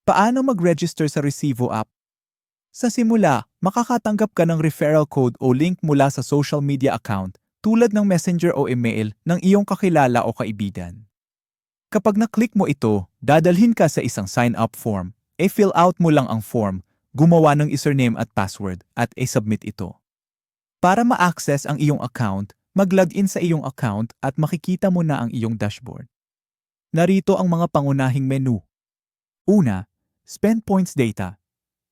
Paano mag-register sa Resivo app? Sa simula, makakatanggap ka ng referral code o link mula sa social media account tulad ng Messenger o email ng iyong kakilala o kaibigan. Kapag na-click mo ito, dadalhin ka sa isang sign-up form. Fill out mo lang ang form, gumawa ng username at password, at submit ito. Para ma-access ang iyong account, mag-login sa iyong account at makikita mo na ang iyong dashboard. Narito ang mga pangunahing menu. Una, Spend Points Data.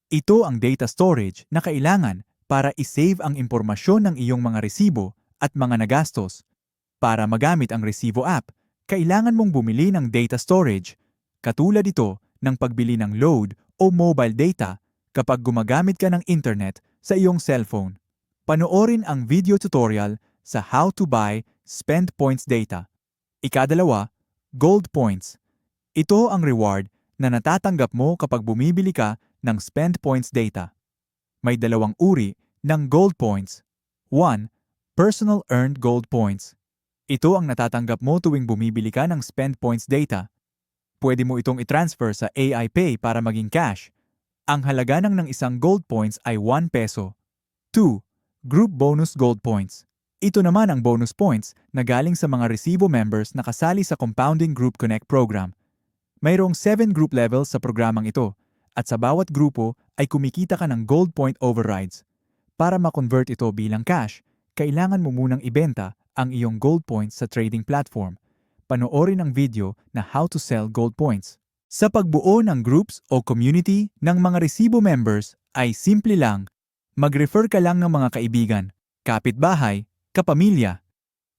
Ito ang data storage na kailangan para i-save ang impormasyon ng iyong mga resibo at mga nagastos. Para magamit ang Resivo app, kailangan mong bumili ng data storage. Katulad ito ng pagbili ng load o mobile data kapag gumagamit ka ng internet sa iyong cellphone. Panoorin ang video tutorial sa How to Buy Spend Points Data. Ikadalawa, Gold Points. Ito ang reward na natatanggap mo kapag bumibili ka ng Spend Points Data. May dalawang uri ng Gold Points. 1. Personal Earned Gold Points. Ito ang natatanggap mo tuwing bumibili ka ng Spend Points Data. Pwede mo itong i-transfer sa AI Pay para maging cash. Ang halaga ng isang gold points ay 1 peso. 2. Group Bonus Gold Points. Ito naman ang bonus points na galing sa mga Resivo members na kasali sa Compounding Group Connect program. Mayroong 7 group levels sa programang ito at sa bawat grupo ay kumikita ka ng gold point overrides. Para ma-convert ito bilang cash, kailangan mo munang ibenta ang iyong gold points sa trading platform. Panoorin ang video na How to Sell Gold Points. Sa pagbuo ng groups o community ng mga Resivo members ay simple lang. Mag-refer ka lang ng mga kaibigan, kapitbahay, kapamilya.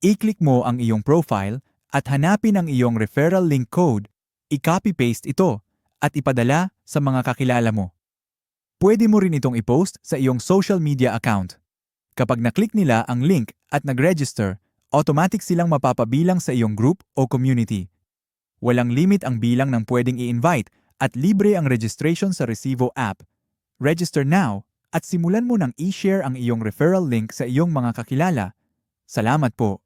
I-click mo ang iyong profile at hanapin ang iyong referral link code. I-copy-paste ito at ipadala sa mga kakilala mo. Pwede mo rin itong i-post sa iyong social media account. Kapag na-click nila ang link at nag-register, automatic silang mapapabilang sa iyong group o community. Walang limit ang bilang ng pwedeng i-invite at libre ang registration sa Resivo app. Register now at simulan mo ng i-share ang iyong referral link sa iyong mga kakilala. Salamat po!